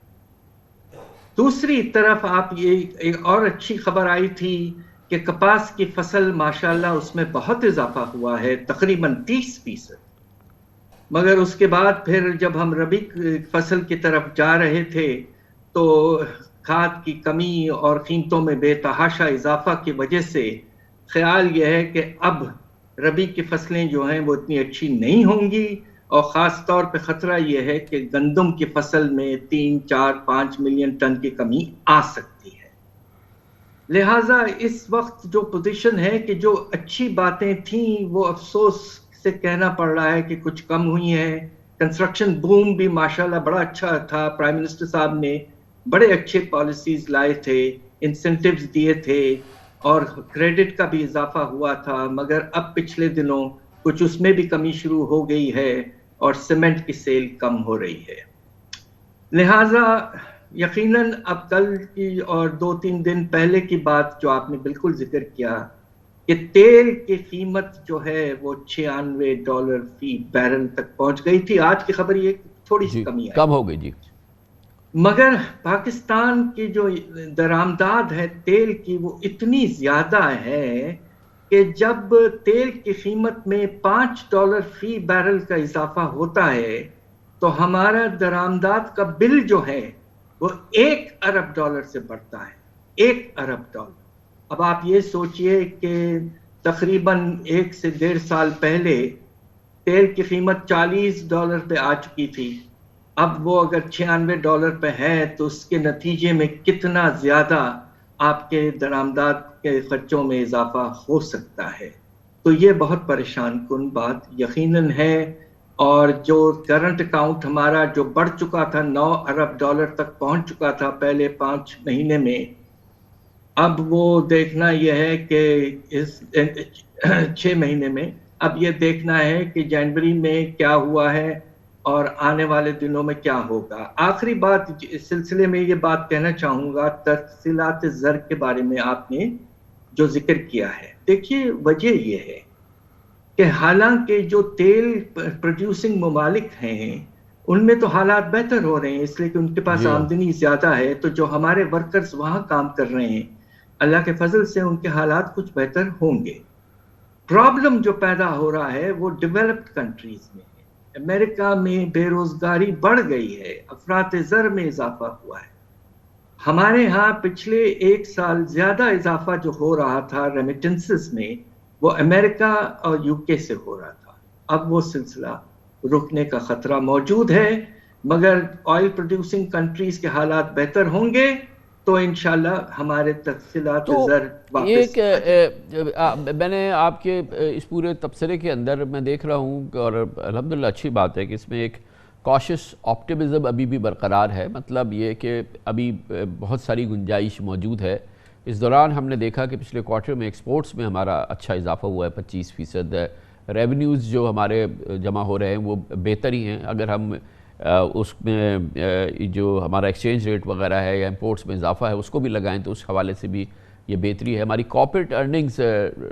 دوسری طرف آپ یہ ایک اور اچھی خبر آئی تھی کہ کپاس کی فصل ماشاءاللہ اس میں بہت اضافہ ہوا ہے, تقریباً 30%. مگر اس کے بعد پھر جب ہم ربی فصل کی طرف جا رہے تھے تو کھاد کی کمی اور قیمتوں میں بے تحاشا اضافہ کی وجہ سے خیال یہ ہے کہ اب ربی کی فصلیں جو ہیں وہ اتنی اچھی نہیں ہوں گی اور خاص طور پہ خطرہ یہ ہے کہ گندم کی فصل میں 3, 4, 5 ملین ٹن کی کمی آ سکتی ہے. لہٰذا اس وقت جو پوزیشن ہے کہ جو اچھی باتیں تھیں وہ افسوس سے کہنا پڑ رہا ہے کہ کچھ کم ہوئی ہیں. کنسٹرکشن بوم بھی ماشاءاللہ بڑا اچھا تھا. پرائم منسٹر صاحب نے بڑے اچھے پالیسیز لائے تھے, انسینٹیوز دیے تھے اور کریڈٹ کا بھی اضافہ ہوا تھا. مگر اب پچھلے دنوں کچھ اس میں بھی کمی شروع ہو گئی ہے اور سیمنٹ کی سیل کم ہو رہی ہے. لہٰذا یقیناً اب کل کی اور 2-3 دن پہلے کی بات جو آپ نے بالکل ذکر کیا کہ تیل کی قیمت جو ہے وہ $96 فی بیرل تک پہنچ گئی تھی. آج کی خبر یہ تھوڑی سی کمی ہے, کم ہو گئی جی. مگر پاکستان کی جو درآمدات ہے تیل کی وہ اتنی زیادہ ہے کہ جب تیل کی قیمت میں $5 فی بیرل کا اضافہ ہوتا ہے تو ہمارا درآمدات کا بل جو ہے وہ $1 ارب سے بڑھتا ہے. $1 ارب. اب آپ یہ سوچئے کہ تقریباً 1 سے 1.5 سال پہلے تیل کی قیمت $40 پہ آ چکی تھی. اب وہ اگر $96 پہ ہے تو اس کے نتیجے میں کتنا زیادہ آپ کے درآمدات کے خرچوں میں اضافہ ہو سکتا ہے. تو یہ بہت پریشان کن بات یقیناً ہے. اور جو کرنٹ اکاؤنٹ ہمارا جو بڑھ چکا تھا $9 ارب تک پہنچ چکا تھا پہلے 5 مہینے میں, اب وہ دیکھنا یہ ہے کہ اس 6 مہینے میں اب یہ دیکھنا ہے کہ جنوری میں کیا ہوا ہے اور آنے والے دنوں میں کیا ہوگا. آخری بات اس سلسلے میں یہ بات کہنا چاہوں گا, ترسیلات زر کے بارے میں آپ نے جو ذکر کیا ہے. دیکھیے وجہ یہ ہے کہ حالانکہ جو تیل پروڈیوسنگ ممالک ہیں ان میں تو حالات بہتر ہو رہے ہیں اس لیے کہ ان کے پاس آمدنی زیادہ ہے, تو جو ہمارے ورکرز وہاں کام کر رہے ہیں اللہ کے فضل سے ان کے حالات کچھ بہتر ہوں گے. پرابلم جو پیدا ہو رہا ہے وہ ڈیولپڈ کنٹریز میں ہے. امریکہ میں بے روزگاری بڑھ گئی ہے, افراط زر میں اضافہ ہوا ہے. ہمارے ہاں پچھلے 1 سال زیادہ اضافہ جو ہو رہا تھا ریمیٹنسز میں وہ امریکہ اور UK سے ہو رہا تھا. اب وہ سلسلہ رکنے کا خطرہ موجود ہے, مگر آئل پروڈیوسنگ کنٹریز کے حالات بہتر ہوں گے تو انشاءاللہ ہمارے تفصیلات زر واپس. میں نے آپ کے اس پورے تبصرے کے اندر میں دیکھ رہا ہوں اور الحمدللہ اچھی بات ہے کہ اس میں ایک کوشش آپٹیمزم ابھی بھی برقرار ہے. مطلب یہ کہ ابھی بہت ساری گنجائش موجود ہے. اس دوران ہم نے دیکھا کہ پچھلے کوارٹر میں ایکسپورٹس میں ہمارا اچھا اضافہ ہوا ہے 25%. ریونیوز جو ہمارے جمع ہو رہے ہیں وہ بہتر ہی ہیں. اگر ہم اس میں جو ہمارا ایکسچینج ریٹ وغیرہ ہے یا امپورٹس میں اضافہ ہے اس کو بھی لگائیں تو اس حوالے سے بھی یہ بہتری ہے. ہماری کارپوریٹ ارننگز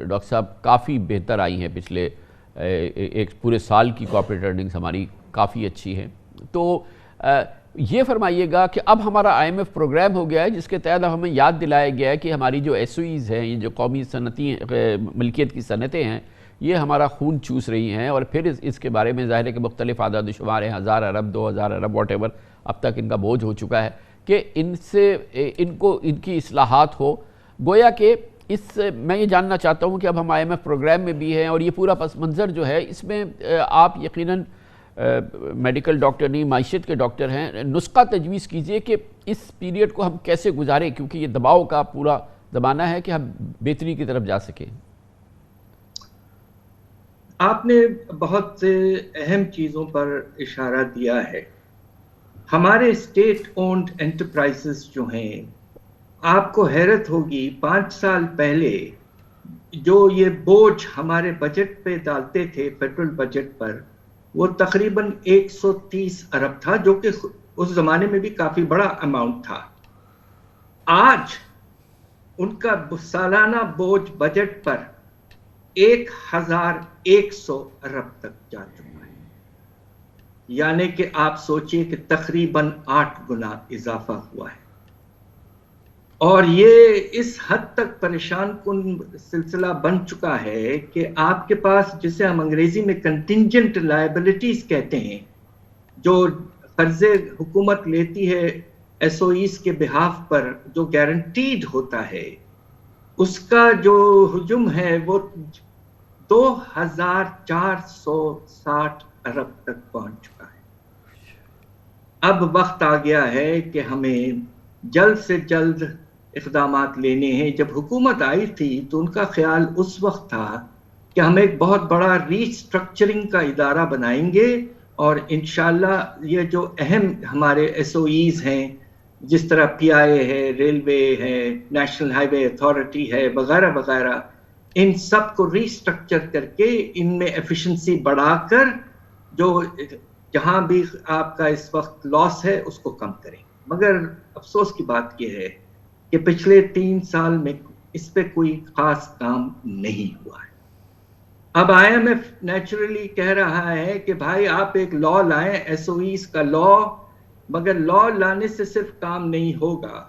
ڈاکٹر صاحب کافی بہتر آئی ہیں. پچھلے ایک پورے سال کی کارپوریٹ ارننگز ہماری کافی اچھی ہیں تو یہ فرمائیے گا کہ اب ہمارا IMF پروگرام ہو گیا ہے جس کے تحت ہمیں یاد دلایا گیا ہے کہ ہماری جو SOEs ہیں، یہ جو قومی صنعتی ملکیت کی صنعتیں ہیں، یہ ہمارا خون چوس رہی ہیں، اور پھر اس کے بارے میں ظاہر ہے کہ مختلف اعداد و شمار ہیں، 1000 ارب 2000 ارب واٹ ایور اب تک ان کا بوجھ ہو چکا ہے، کہ ان کی اصلاحات ہو. گویا کہ میں یہ جاننا چاہتا ہوں کہ اب ہم IMF پروگرام میں بھی ہیں، اور یہ پورا پس منظر جو ہے اس میں آپ یقیناً میڈیکل ڈاکٹر نہیں، معیشت کے ڈاکٹر ہیں، نسخہ تجویز کیجئے کہ اس پیریڈ کو ہم کیسے گزاریں، کیونکہ یہ دباؤ کا پورا زمانہ ہے کہ ہم بہتری کی طرف جا سکیں. آپ نے بہت سے اہم چیزوں پر اشارہ دیا ہے. ہمارے اسٹیٹ اونڈ انٹرپرائزز جو ہیں، آپ کو حیرت ہوگی 5 سال پہلے جو یہ بوجھ ہمارے بجٹ پہ ڈالتے تھے، فیڈرل بجٹ پر، وہ تقریباً 130 ارب تھا، جو کہ اس زمانے میں بھی کافی بڑا اماؤنٹ تھا. آج ان کا سالانہ بوجھ بجٹ پر 1100 ارب تک جا چکا ہے. یعنی کہ آپ سوچئے کہ تقریباً 8 گنا اضافہ ہوا ہے. اور یہ اس حد تک پریشان کن سلسلہ بن چکا ہے کہ آپ کے پاس، جسے ہم انگریزی میں کنٹینجنٹ لائبلٹیز کہتے ہیں، جو قرضے حکومت لیتی ہے SOEs کے بہاف پر، جو گارنٹیڈ ہوتا ہے، اس کا جو حجم ہے وہ 2460 ارب تک پہنچ چکا ہے. اب وقت آ گیا ہے کہ ہمیں جلد سے جلد اقدامات لینے ہیں. جب حکومت آئی تھی تو ان کا خیال اس وقت تھا کہ ہم ایک بہت بڑا ری اسٹرکچرنگ کا ادارہ بنائیں گے، اور انشاءاللہ یہ جو اہم ہمارے SOEs ہیں، جس طرح PIA ہے، ریلوے ہے، نیشنل ہائی وے اتھارٹی ہے، وغیرہ وغیرہ، ان سب کو ری اسٹرکچر کر کے ان میں ایفیشنسی بڑھا کر جو جہاں بھی آپ کا اس وقت لاس ہے اس کو کم کریں. مگر افسوس کی بات یہ ہے کہ پچھلے 3 سال میں اس پہ کوئی خاص کام نہیں ہوا ہے. اب IMF نیچرلی کہہ رہا ہے کہ بھائی آپ ایک لا لائیں، SOEs کا لا، مگر لا لانے سے صرف کام نہیں ہوگا.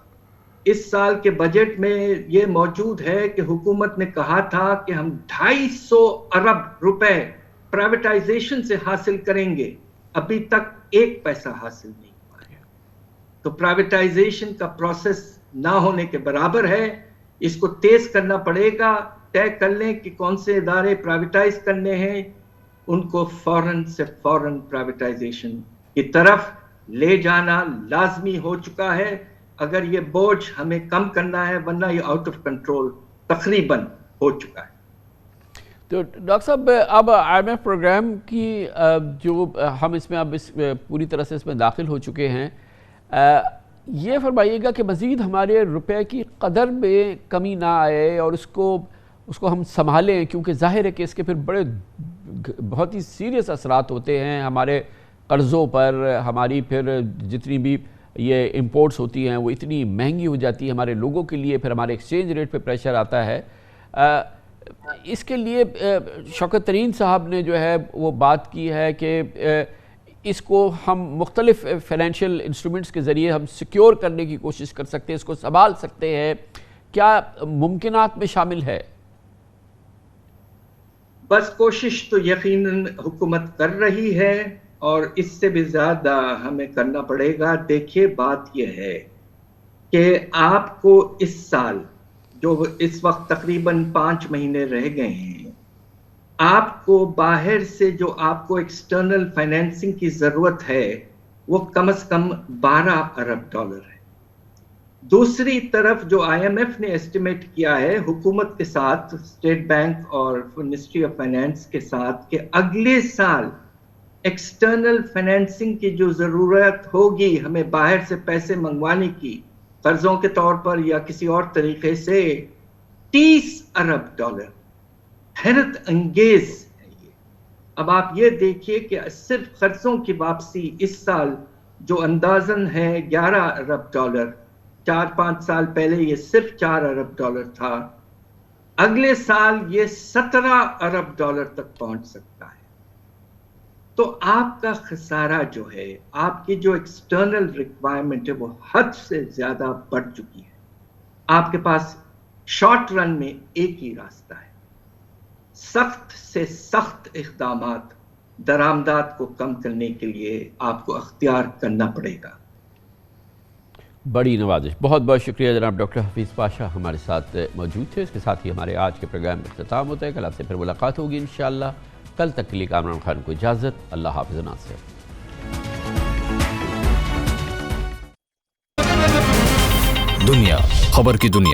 اس سال کے بجٹ میں یہ موجود ہے کہ حکومت نے کہا تھا کہ ہم 250 ارب روپے پرائیویٹائزیشن سے حاصل کریں گے. ابھی تک 1 پیسہ حاصل نہیں ہوا ہے. تو پرائیویٹائزیشن کا پروسیس نہ ہونے کے برابر ہے. اس کو تیز کرنا پڑے گا. طے کر لیں کہ کون سے ادارے پرائیویٹائز کرنے ہیں، ان کو فوراً سے فوراً پرائیویٹائزیشن کی طرف لے جانا لازمی ہو چکا ہے اگر یہ بوجھ ہمیں کم کرنا ہے، ورنہ یہ آؤٹ آف کنٹرول تقریباً ہو چکا ہے. تو ڈاکٹر صاحب، اب IMF پروگرام کی جو ہم اس میں اب پوری طرح سے اس میں داخل ہو چکے ہیں، یہ فرمائیے گا کہ مزید ہمارے روپے کی قدر میں کمی نہ آئے اور اس کو ہم سنبھالیں، کیونکہ ظاہر ہے کہ اس کے پھر بہت ہی سیریس اثرات ہوتے ہیں ہمارے قرضوں پر. ہماری پھر جتنی بھی یہ امپورٹس ہوتی ہیں وہ اتنی مہنگی ہو جاتی ہے ہمارے لوگوں کے لیے، پھر ہمارے ایکسچینج ریٹ پہ پریشر آتا ہے. اس کے لیے شوکت ترین صاحب نے جو ہے وہ بات کی ہے کہ اس کو ہم مختلف فائنینشیل انسٹرومنٹس کے ذریعے ہم سیکیور کرنے کی کوشش کر سکتے ہیں، اس کو سنبھال سکتے ہیں. کیا ممکنات میں شامل ہے؟ بس کوشش تو یقیناً حکومت کر رہی ہے، اور اس سے بھی زیادہ ہمیں کرنا پڑے گا. دیکھیے بات یہ ہے کہ آپ کو اس سال جو اس وقت تقریباً 5 مہینے رہ گئے ہیں، آپ کو باہر سے جو آپ کو ایکسٹرنل فائنینسنگ کی ضرورت ہے وہ کم از کم 12 ارب ڈالر ہے. دوسری طرف جو IMF نے ایسٹیمیٹ کیا ہے حکومت کے ساتھ، اسٹیٹ بینک اور منسٹری آف فائنینس کے ساتھ، کہ اگلے سال ایکسٹرنل فائنینسنگ کی جو ضرورت ہوگی ہمیں باہر سے پیسے منگوانے کی، قرضوں کے طور پر یا کسی اور طریقے سے، 30 ارب ڈالر. حیرت انگیز ہے یہ. اب آپ یہ دیکھیے کہ صرف قرضوں کی واپسی اس سال جو اندازاً ہے 11 ارب ڈالر، 4-5 سال پہلے یہ صرف 4 ارب ڈالر تھا، اگلے سال یہ 17 ارب ڈالر تک پہنچ سکتا ہے. تو آپ کا خسارہ جو ہے، آپ کی جو ایکسٹرنل ریکوائرمنٹ ہے وہ حد سے زیادہ بڑھ چکی ہے. آپ کے پاس شارٹ رن میں ایک ہی راستہ ہے، سخت سے سخت اقدامات درآمدات کو کم کرنے کے لیے آپ کو اختیار کرنا پڑے گا. بڑی نوازش. بہت بہت شکریہ جناب ڈاکٹر حفیظ پاشا ہمارے ساتھ موجود تھے. اس کے ساتھ ہی ہمارے آج کے پروگرام میں اختتام ہوتا ہے. کل آپ سے پھر ملاقات ہوگی انشاءاللہ. کل تک کے لیے کامران خان کو اجازت. اللہ حافظ. ناصر. دنیا خبر کی دنیا